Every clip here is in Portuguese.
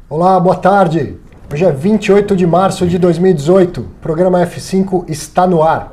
Olá, boa tarde. Hoje é 28 de março de 2018. O programa F5 está no ar.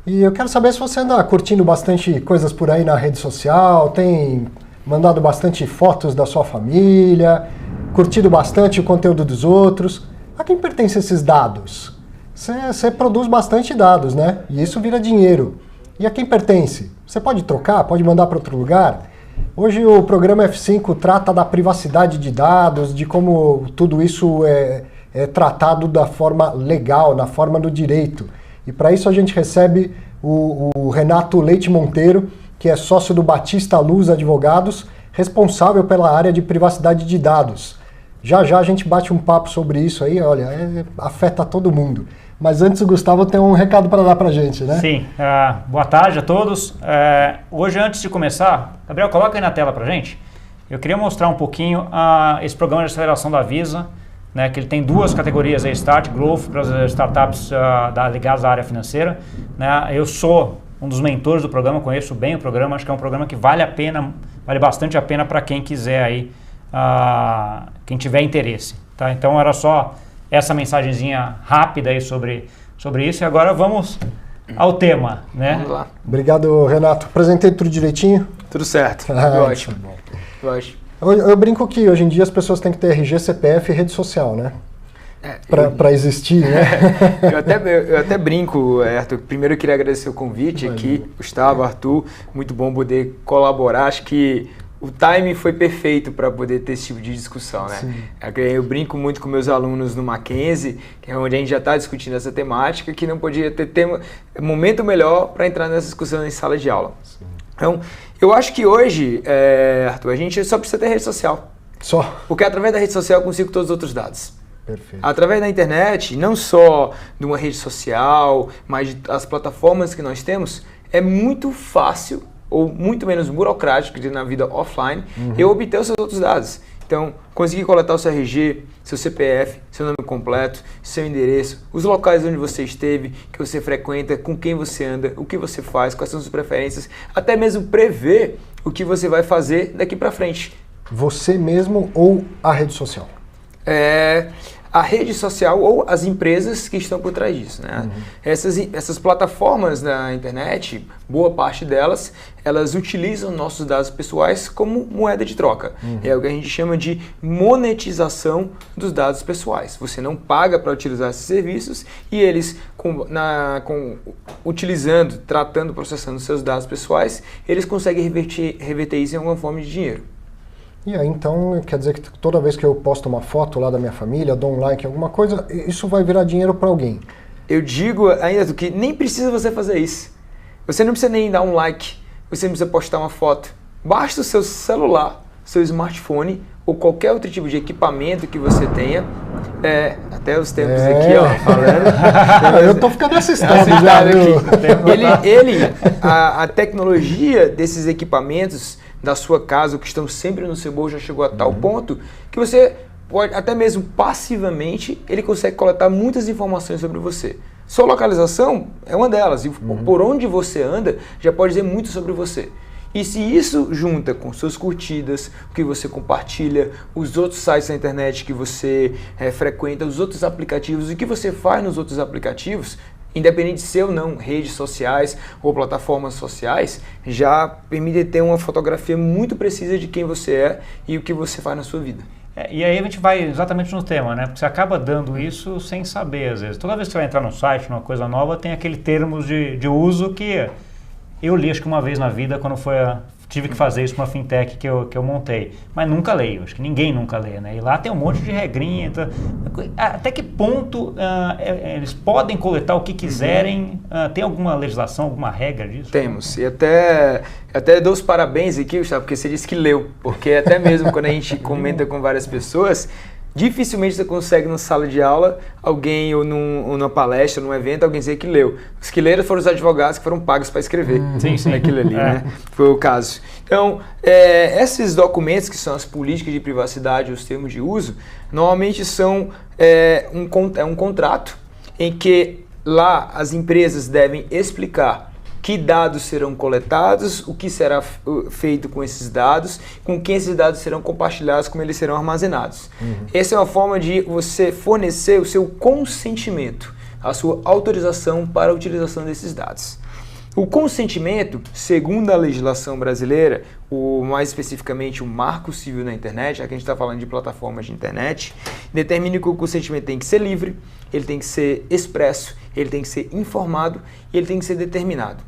E eu quero saber se você anda curtindo bastante coisas por aí na rede social, tem mandado bastante fotos da sua família, curtido bastante o conteúdo dos outros. A quem pertencem esses dados? Você produz bastante dados, né? E isso vira dinheiro. E a quem pertence? Você pode trocar? Pode mandar para outro lugar? Hoje o programa F5 trata da privacidade de dados, de como tudo isso é tratado da forma legal, na forma do direito. E para isso a gente recebe o Renato Leite Monteiro, que é sócio do Batista Luz Advogados, responsável pela área de privacidade de dados. Já a gente bate um papo sobre isso aí, olha, afeta todo mundo. Mas antes o Gustavo tem um recado para dar para a gente, né? Sim, boa tarde a todos. Hoje, antes de começar, Gabriel, coloca aí na tela para a gente. Eu queria mostrar um pouquinho esse programa de aceleração da Visa, né, que ele tem duas categorias, Start, Growth, para as startups ligadas à área financeira. Né? Eu sou um dos mentores do programa, conheço bem o programa, acho que é um programa que vale bastante a pena para quem quiser aí, quem tiver interesse. Tá? Então era só essa mensagenzinha rápida aí sobre isso, e agora vamos ao tema. Né? Vamos lá. Obrigado, Renato. Apresentei tudo direitinho? Tudo certo, tudo ótimo. Eu brinco que hoje em dia as pessoas têm que ter RG, CPF e rede social, né? Para existir, né? Eu até brinco, Arthur. Primeiro eu queria agradecer o convite aqui, Gustavo, Arthur. Muito bom poder colaborar. Acho que o timing foi perfeito para poder ter esse tipo de discussão, né? Eu brinco muito com meus alunos no Mackenzie, que é onde a gente já está discutindo essa temática, que não podia ter momento melhor para entrar nessa discussão em sala de aula. Sim. Então, eu acho que hoje, Arthur, a gente só precisa ter rede social. Só? Porque através da rede social eu consigo todos os outros dados. Perfeito. Através da internet, não só de uma rede social, mas das plataformas que nós temos, é muito fácil ou muito menos burocrático que na vida offline, eu obter os seus outros dados. Então, conseguir coletar o seu RG, seu CPF, seu nome completo, seu endereço, os locais onde você esteve, que você frequenta, com quem você anda, o que você faz, quais são as suas preferências, até mesmo prever o que você vai fazer daqui para frente. Você mesmo ou a rede social? A rede social ou as empresas que estão por trás disso. Né? Essas plataformas na internet, boa parte delas, elas utilizam nossos dados pessoais como moeda de troca. É o que a gente chama de monetização dos dados pessoais. Você não paga para utilizar esses serviços e eles, utilizando, tratando, processando seus dados pessoais, eles conseguem reverter isso em alguma forma de dinheiro. E aí, então, quer dizer que toda vez que eu posto uma foto lá da minha família, dou um like em alguma coisa, isso vai virar dinheiro para alguém? Eu digo ainda que nem precisa você fazer isso. Você não precisa nem dar um like, você não precisa postar uma foto. Basta o seu celular, seu smartphone ou qualquer outro tipo de equipamento que você tenha. Até os tempos aqui, ó, falando. Eu tô ficando assustado já, viu? A tecnologia desses equipamentos da sua casa, que estão sempre no seu bolso, já chegou a tal ponto que você pode, até mesmo passivamente, ele consegue coletar muitas informações sobre você. Sua localização é uma delas, e por onde você anda já pode dizer muito sobre você. E se isso junta com suas curtidas, o que você compartilha, os outros sites da internet que você frequenta, os outros aplicativos, o que você faz nos outros aplicativos, independente de ser ou não redes sociais ou plataformas sociais, já permite ter uma fotografia muito precisa de quem você é e o que você faz na sua vida. E aí a gente vai exatamente no tema, né? Porque você acaba dando isso sem saber, às vezes. Toda vez que você vai entrar no site, numa coisa nova, tem aquele termos de uso que eu li, acho que uma vez na vida, quando tive que fazer isso com uma fintech que eu montei. Mas nunca leio, acho que ninguém nunca lê, né? E lá tem um monte de regrinha. Então, até que ponto eles podem coletar o que quiserem? Tem alguma legislação, alguma regra disso? Temos. E até dou os parabéns aqui, Gustavo, porque você disse que leu. Porque até mesmo quando a gente comenta com várias pessoas, dificilmente você consegue na sala de aula alguém ou numa palestra, num evento, alguém dizer que leu. Os que leram foram os advogados que foram pagos para escrever aquilo ali, né? Foi o caso. Então, esses documentos que são as políticas de privacidade, os termos de uso, normalmente são um contrato em que lá as empresas devem explicar que dados serão coletados, o que será feito com esses dados, com quem esses dados serão compartilhados, como eles serão armazenados. Essa é uma forma de você fornecer o seu consentimento, a sua autorização para a utilização desses dados. O consentimento, segundo a legislação brasileira, mais especificamente o Marco Civil da Internet, aqui a gente está falando de plataformas de internet, determina que o consentimento tem que ser livre, ele tem que ser expresso, ele tem que ser informado e ele tem que ser determinado.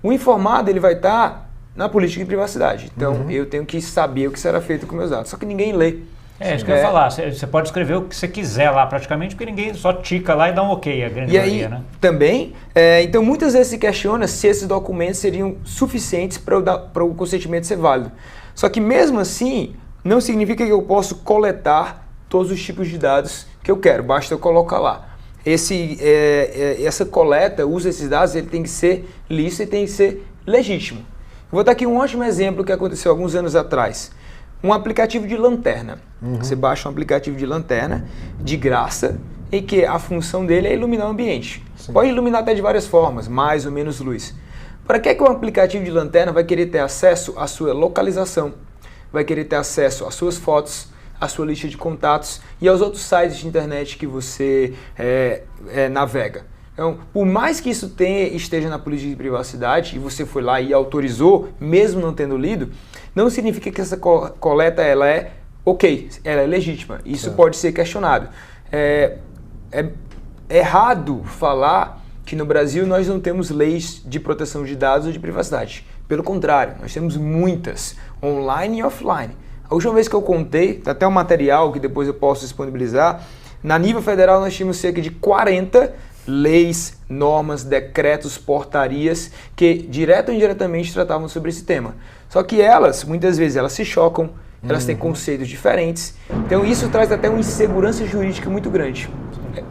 O informado ele vai estar na política de privacidade, então eu tenho que saber o que será feito com meus dados, só que ninguém lê. Isso que eu ia falar, você pode escrever o que você quiser lá praticamente, porque ninguém só tica lá e dá um ok, a grande maioria, né? Também, então muitas vezes se questiona se esses documentos seriam suficientes para o consentimento ser válido. Só que mesmo assim, não significa que eu posso coletar todos os tipos de dados que eu quero, basta eu colocar lá. Essa coleta, o uso desses dados, ele tem que ser lícito e tem que ser legítimo. Vou dar aqui um ótimo exemplo que aconteceu alguns anos atrás. Um aplicativo de lanterna. Você baixa um aplicativo de lanterna de graça e que a função dele é iluminar o ambiente. Sim. Pode iluminar até de várias formas, mais ou menos luz. Para que um aplicativo de lanterna vai querer ter acesso à sua localização, vai querer ter acesso às suas fotos, à sua lista de contatos e aos outros sites de internet que você navega? Então, por mais que isso esteja na política de privacidade e você foi lá e autorizou, mesmo não tendo lido, não significa que essa coleta ela é ok, ela é legítima. Isso pode ser questionado. É errado falar que no Brasil nós não temos leis de proteção de dados ou de privacidade. Pelo contrário, nós temos muitas, online e offline. A última vez que eu contei, até um material que depois eu posso disponibilizar, na nível federal nós tínhamos cerca de 40 leis, normas, decretos, portarias que direto ou indiretamente tratavam sobre esse tema. Só que muitas vezes elas se chocam, elas têm conceitos diferentes, então isso traz até uma insegurança jurídica muito grande.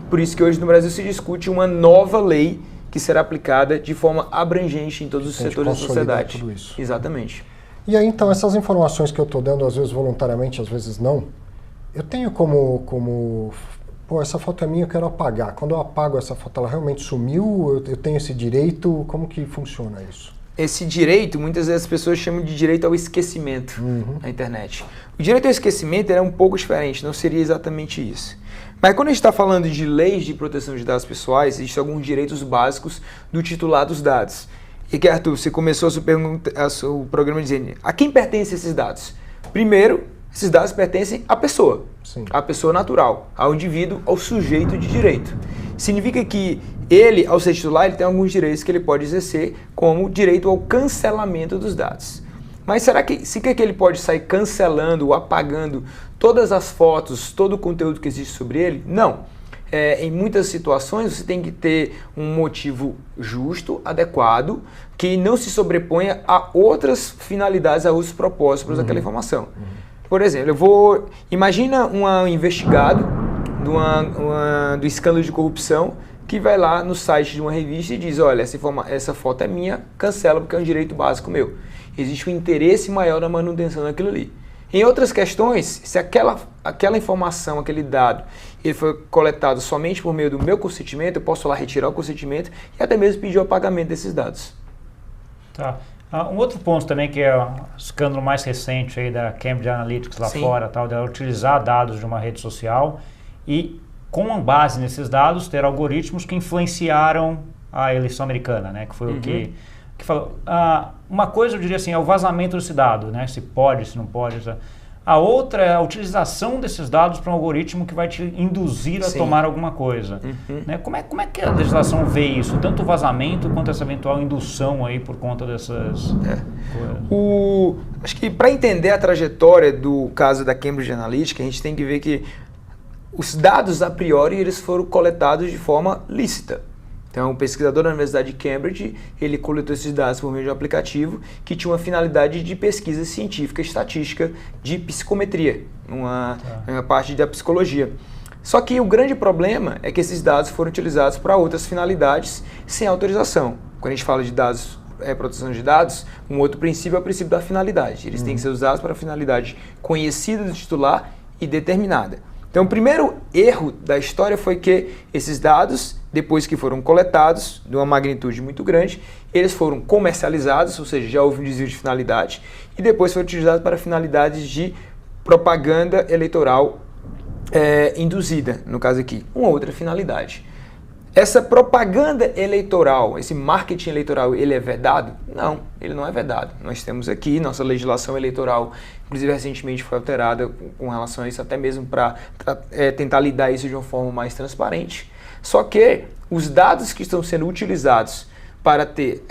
Por isso que hoje no Brasil se discute uma nova lei que será aplicada de forma abrangente em todos os setores da sociedade. Tudo isso. Exatamente. E aí então essas informações que eu estou dando, às vezes voluntariamente, às vezes não, eu tenho como pô, essa foto é minha, eu quero apagar. Quando eu apago essa foto, ela realmente sumiu? Eu tenho esse direito? Como que funciona isso? Esse direito, muitas vezes as pessoas chamam de direito ao esquecimento na internet. O direito ao esquecimento é um pouco diferente, não seria exatamente isso. Mas quando a gente está falando de leis de proteção de dados pessoais, existem alguns direitos básicos do titular dos dados. E que, Arthur, você começou o programa dizendo, a quem pertencem esses dados? Primeiro, esses dados pertencem à pessoa, à pessoa natural, ao indivíduo, ao sujeito de direito. Significa que ele, ao ser titular, ele tem alguns direitos que ele pode exercer, como direito ao cancelamento dos dados. Mas será que ele pode sair cancelando ou apagando todas as fotos, todo o conteúdo que existe sobre ele? Não. Em muitas situações você tem que ter um motivo justo, adequado, que não se sobreponha a outras finalidades, a outros propósitos daquela informação. Por exemplo, imagina um investigado do escândalo de corrupção que vai lá no site de uma revista e diz, olha, essa foto é minha, cancela porque é um direito básico meu. Existe um interesse maior na manutenção daquilo ali. Em outras questões, se aquela informação, aquele dado, ele foi coletado somente por meio do meu consentimento, eu posso lá retirar o consentimento e até mesmo pedir o apagamento desses dados. Tá. Um outro ponto também que é o escândalo mais recente aí da Cambridge Analytica lá fora, tal, de utilizar dados de uma rede social e com base nesses dados ter algoritmos que influenciaram a eleição americana, né? Que foi o que falou. Uma coisa eu diria assim, é o vazamento desse dado, né? Se pode, se não pode. A outra é a utilização desses dados para um algoritmo que vai te induzir a tomar alguma coisa. Né? Como é que a legislação vê isso? Tanto o vazamento quanto essa eventual indução aí por conta dessas coisas? Acho que para entender a trajetória do caso da Cambridge Analytica, a gente tem que ver que os dados a priori eles foram coletados de forma lícita. Então, o pesquisador da Universidade de Cambridge, ele coletou esses dados por meio de um aplicativo que tinha uma finalidade de pesquisa científica, estatística, de psicometria, uma parte da psicologia. Só que o grande problema é que esses dados foram utilizados para outras finalidades sem autorização. Quando a gente fala de dados, proteção de dados, um outro princípio é o princípio da finalidade. Eles têm que ser usados para finalidade conhecida do titular e determinada. Então, o primeiro erro da história foi que esses dados depois que foram coletados, de uma magnitude muito grande, eles foram comercializados, ou seja, já houve um desvio de finalidade, e depois foram utilizados para finalidades de propaganda eleitoral induzida, no caso aqui, uma outra finalidade. Essa propaganda eleitoral, esse marketing eleitoral, ele é vedado? Não, ele não é vedado. Nós temos aqui, nossa legislação eleitoral, inclusive recentemente foi alterada com relação a isso, até mesmo para tentar lidar isso de uma forma mais transparente. Só que os dados que estão sendo utilizados para ter,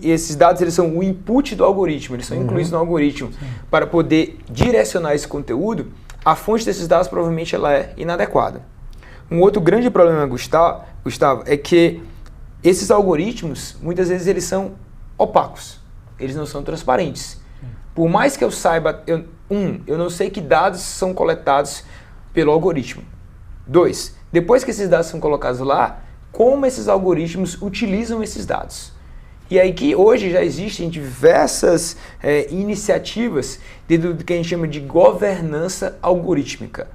esses dados eles são o input do algoritmo, eles são incluídos no algoritmo para poder direcionar esse conteúdo. A fonte desses dados provavelmente ela é inadequada. Um outro grande problema, Gustavo, é que esses algoritmos, muitas vezes eles são opacos, eles não são transparentes. Por mais que eu saiba, eu não sei que dados são coletados pelo algoritmo. 2, depois que esses dados são colocados lá, como esses algoritmos utilizam esses dados. E aí que hoje já existem diversas iniciativas dentro do que a gente chama de governança algorítmica.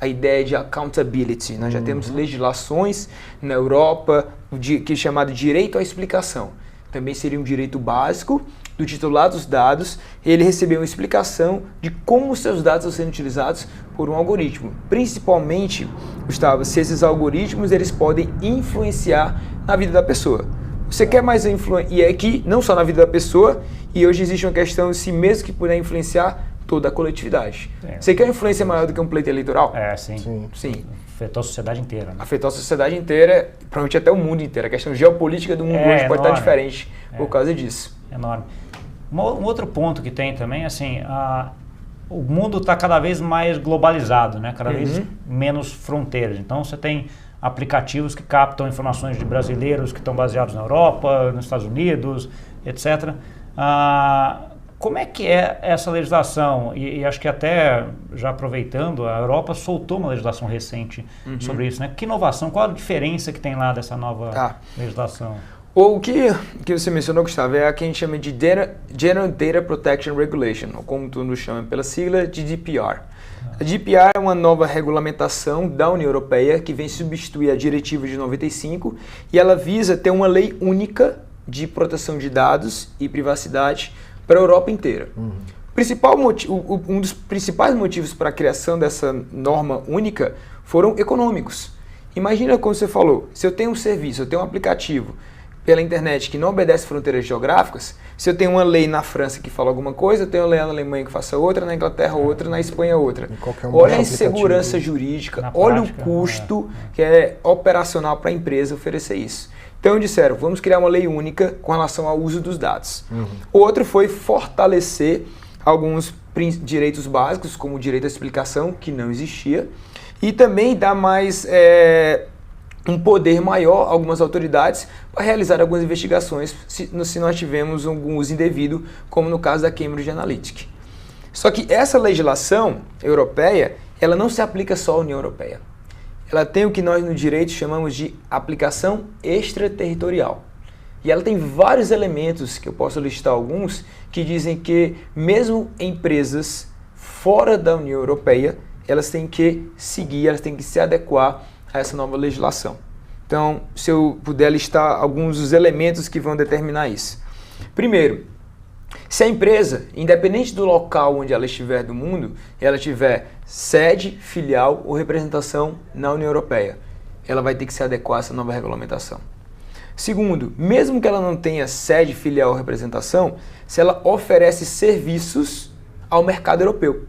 A ideia de accountability. Nós já temos legislações na Europa que é chamado direito à explicação. Também seria um direito básico do titular dos dados, ele receber uma explicação de como os seus dados estão sendo utilizados por um algoritmo. Principalmente, Gustavo, se esses algoritmos eles podem influenciar na vida da pessoa. Você quer mais influência, e é que não só na vida da pessoa, e hoje existe uma questão se mesmo que puder influenciar toda a coletividade. Você quer influência maior do que um pleito eleitoral? Sim. Afetou a sociedade inteira. Né? Afetou a sociedade inteira, provavelmente até o mundo inteiro. A questão geopolítica do mundo hoje pode estar diferente por causa disso. Enorme. Um outro ponto que tem também, assim, o mundo está cada vez mais globalizado, né? Cada vez menos fronteiras. Então você tem aplicativos que captam informações de brasileiros que estão baseados na Europa, nos Estados Unidos, etc. Como é que é essa legislação? E acho que até, já aproveitando, a Europa soltou uma legislação recente sobre isso, né? Que inovação, qual a diferença que tem lá dessa nova legislação? O que você mencionou, Gustavo, é a que a gente chama de General Data Protection Regulation, ou como tu nos chama pela sigla, GDPR. A GDPR é uma nova regulamentação da União Europeia que vem substituir a Diretiva de 95 e ela visa ter uma lei única de proteção de dados e privacidade para a Europa inteira. Um dos principais motivos para a criação dessa norma única foram econômicos. Imagina como você falou, se eu tenho um serviço, eu tenho um aplicativo pela internet que não obedece fronteiras geográficas, se eu tenho uma lei na França que fala alguma coisa, eu tenho uma lei na Alemanha que faça outra, na Inglaterra outra, na Espanha outra. Olha a insegurança jurídica, olha o custo que é operacional para a empresa oferecer isso. Então disseram, vamos criar uma lei única com relação ao uso dos dados. O outro foi fortalecer alguns direitos básicos, como o direito à explicação, que não existia, e também dar mais um poder maior a algumas autoridades para realizar algumas investigações se nós tivermos algum uso indevido, como no caso da Cambridge Analytica. Só que essa legislação europeia, ela não se aplica só à União Europeia. Ela tem o que nós no direito chamamos de aplicação extraterritorial. E ela tem vários elementos, que eu posso listar alguns, que dizem que mesmo empresas fora da União Europeia, elas têm que seguir, elas têm que se adequar a essa nova legislação. Então, se eu puder listar alguns dos elementos que vão determinar isso. Primeiro, se a empresa, independente do local onde ela estiver do mundo, ela tiver sede, filial ou representação na União Europeia, ela vai ter que se adequar a essa nova regulamentação. Segundo, mesmo que ela não tenha sede, filial ou representação, se ela oferece serviços ao mercado europeu.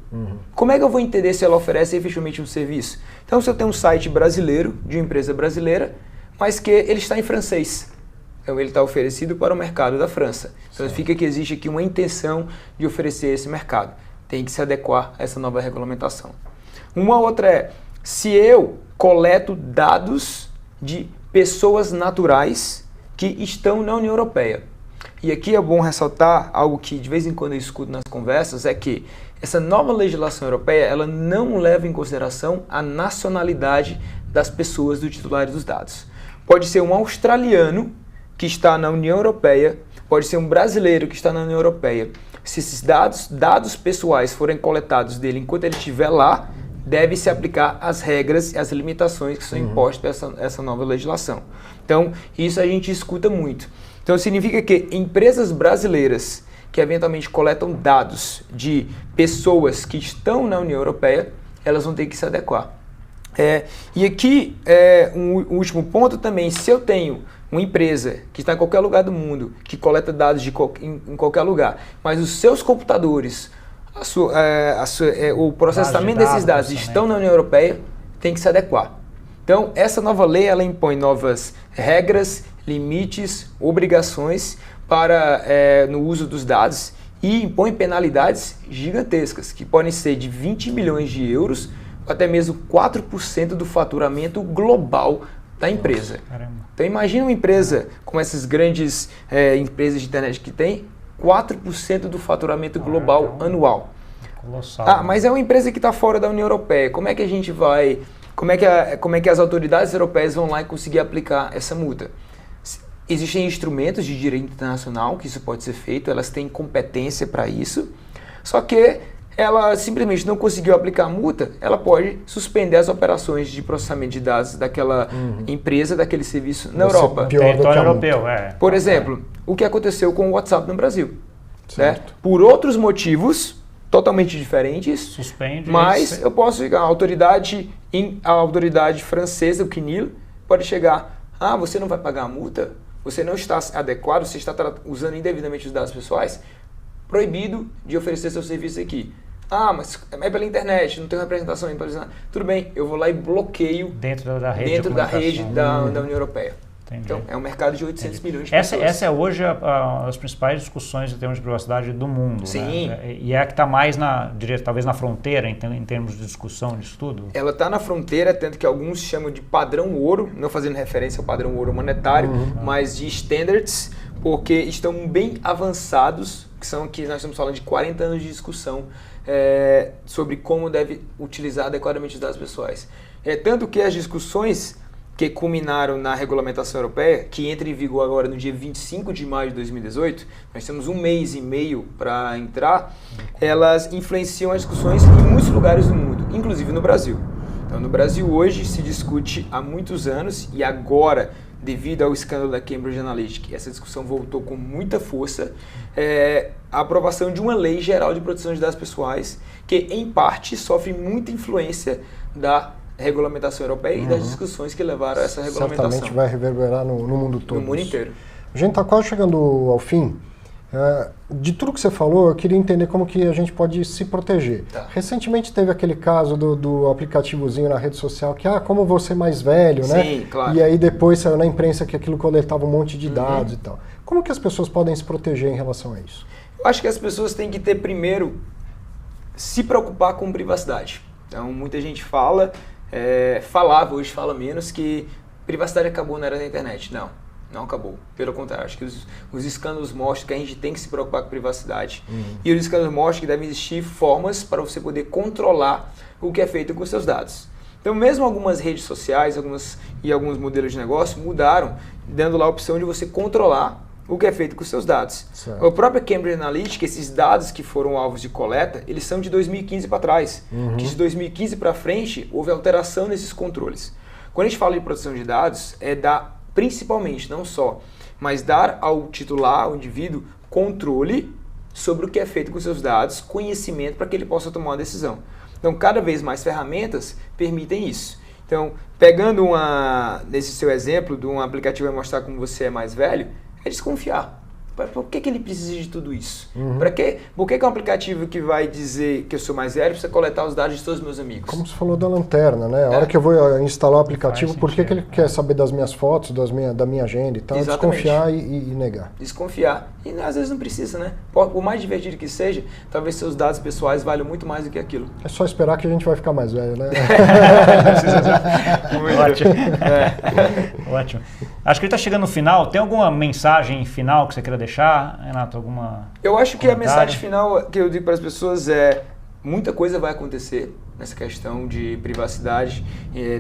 Como é que eu vou entender se ela oferece efetivamente um serviço? Então, se eu tenho um site brasileiro, de uma empresa brasileira, mas que ele está em francês, então ele está oferecido para o mercado da França. Então, significa que existe aqui uma intenção de oferecer esse mercado. Tem que se adequar a essa nova regulamentação. Uma outra é, se eu coleto dados de pessoas naturais que estão na União Europeia. E aqui é bom ressaltar algo que de vez em quando eu escuto nas conversas, é que essa nova legislação europeia, ela não leva em consideração a nacionalidade das pessoas do titular dos dados. Pode ser um australiano que está na União Europeia, pode ser um brasileiro que está na União Europeia. Se esses dados pessoais forem coletados dele enquanto ele estiver lá, deve se aplicar as regras e as limitações que são impostas por essa nova legislação. Então, isso a gente escuta muito. Então, significa que empresas brasileiras que eventualmente coletam dados de pessoas que estão na União Europeia, elas vão ter que se adequar. E aqui, um último ponto também, se eu tenho uma empresa que está em qualquer lugar do mundo, que coleta dados em qualquer lugar, mas os seus computadores, o processamento desses dados estão na União Europeia, tem que se adequar. Então, essa nova lei, ela impõe novas regras, limites, obrigações no uso dos dados e impõe penalidades gigantescas, que podem ser de 20 milhões de euros, ou até mesmo 4% do faturamento global da empresa. Caramba. Então, imagina uma empresa como essas grandes empresas de internet que tem, 4% do faturamento global anual. Colossal. Mas é uma empresa que está fora da União Europeia. Como é que a gente vai... Como é que as autoridades europeias vão lá e conseguir aplicar essa multa? Existem instrumentos de direito internacional que isso pode ser feito, elas têm competência para isso, só que ela simplesmente não conseguiu aplicar a multa, ela pode suspender as operações de processamento de dados daquela empresa, daquele serviço na Europa. Território europeu, Por exemplo, o que aconteceu com o WhatsApp no Brasil. Né? Por outros motivos totalmente diferentes, suspende, mas eu posso chegar, a autoridade francesa, o CNIL, pode chegar, você não vai pagar a multa? Você não está adequado, você está usando indevidamente os dados pessoais? Proibido de oferecer seu serviço aqui. Mas é pela internet, não tem representação. Tudo bem, eu vou lá e bloqueio dentro da rede da União Europeia. Entendi. Então, é um mercado de 800 milhões de pessoas. Essa é hoje as principais discussões em termos de privacidade do mundo. Sim. Né? E é a que está mais, talvez na fronteira, em termos de discussão disso tudo? Ela está na fronteira, tanto que alguns chamam de padrão ouro, não fazendo referência ao padrão ouro monetário, mas de standards, porque estão bem avançados, que nós estamos falando de 40 anos de discussão sobre como deve utilizar adequadamente os dados pessoais. Tanto que as discussões que culminaram na regulamentação europeia, que entra em vigor agora no dia 25 de maio de 2018, nós temos 1 mês e meio para entrar, elas influenciam as discussões em muitos lugares do mundo, inclusive no Brasil. Então, no Brasil hoje se discute há muitos anos e agora, devido ao escândalo da Cambridge Analytica, essa discussão voltou com muita força, a aprovação de uma lei geral de proteção de dados pessoais, que em parte sofre muita influência da regulamentação europeia e das discussões que levaram a essa regulamentação. Certamente vai reverberar no mundo todo. No mundo inteiro. A gente está quase chegando ao fim. De tudo que você falou, eu queria entender como que a gente pode se proteger. Tá. Recentemente teve aquele caso do aplicativozinho na rede social que, como você é mais velho, né? Sim, claro. E aí depois saiu na imprensa que aquilo coletava um monte de dados e tal. Como que as pessoas podem se proteger em relação a isso? Eu acho que as pessoas têm que ter, primeiro, se preocupar com privacidade. Então, muita gente falava, hoje fala menos, que privacidade acabou na era da internet. Não acabou. Pelo contrário, acho que os escândalos mostram que a gente tem que se preocupar com privacidade. E os escândalos mostram que devem existir formas para você poder controlar o que é feito com os seus dados. Então, mesmo algumas redes sociais e alguns modelos de negócio mudaram, dando lá a opção de você controlar o que é feito com os seus dados. Certo. A própria Cambridge Analytica, esses dados que foram alvos de coleta, eles são de 2015 para trás. Que de 2015 para frente, houve alteração nesses controles. Quando a gente fala de proteção de dados, é dar, principalmente, não só, mas dar ao titular, ao indivíduo, controle sobre o que é feito com os seus dados, conhecimento para que ele possa tomar uma decisão. Então, cada vez mais ferramentas permitem isso. Então, pegando nesse seu exemplo de um aplicativo vai mostrar como você é mais velho, é desconfiar. Por que ele precisa de tudo isso? Por que um aplicativo que vai dizer que eu sou mais velho precisa coletar os dados de todos os meus amigos? Como você falou da lanterna, né? A hora que eu vou instalar o aplicativo, por que ele quer saber das minhas fotos, da minha agenda e tal? Exatamente. Desconfiar e negar. Desconfiar. E às vezes não precisa, né? Por mais divertido que seja, talvez seus dados pessoais valham muito mais do que aquilo. É só esperar que a gente vai ficar mais velho, né? Ótimo. Ótimo. Acho que ele está chegando no final. Tem alguma mensagem final que você queira deixar, Renato? Eu acho que a mensagem final que eu digo para as pessoas é: muita coisa vai acontecer nessa questão de privacidade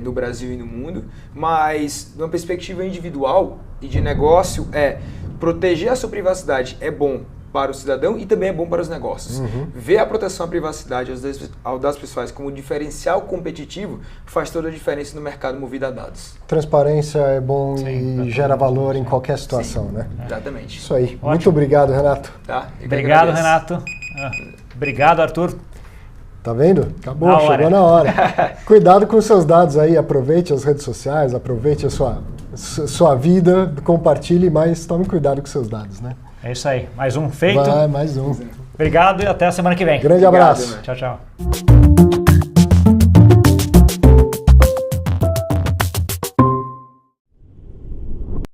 no Brasil e no mundo, mas de uma perspectiva individual e de negócio proteger a sua privacidade é bom para o cidadão e também é bom para os negócios. Ver a proteção à privacidade aos dados pessoais como diferencial competitivo faz toda a diferença no mercado movido a dados. Transparência é bom Sim, e gera valor em qualquer situação, né? Exatamente. Isso aí. Muito obrigado, Renato. Tá? Eu que Obrigado, agradeço. Renato. Obrigado, Arthur. Tá vendo? Acabou, Na hora. chegou na hora. Cuidado com os seus dados aí, aproveite as redes sociais, aproveite a sua vida, compartilhe, mas tome cuidado com seus dados, né? É isso aí. Mais um feito. Vai, mais um. Obrigado e até a semana que vem. Grande Obrigado, abraço. né? Tchau, tchau.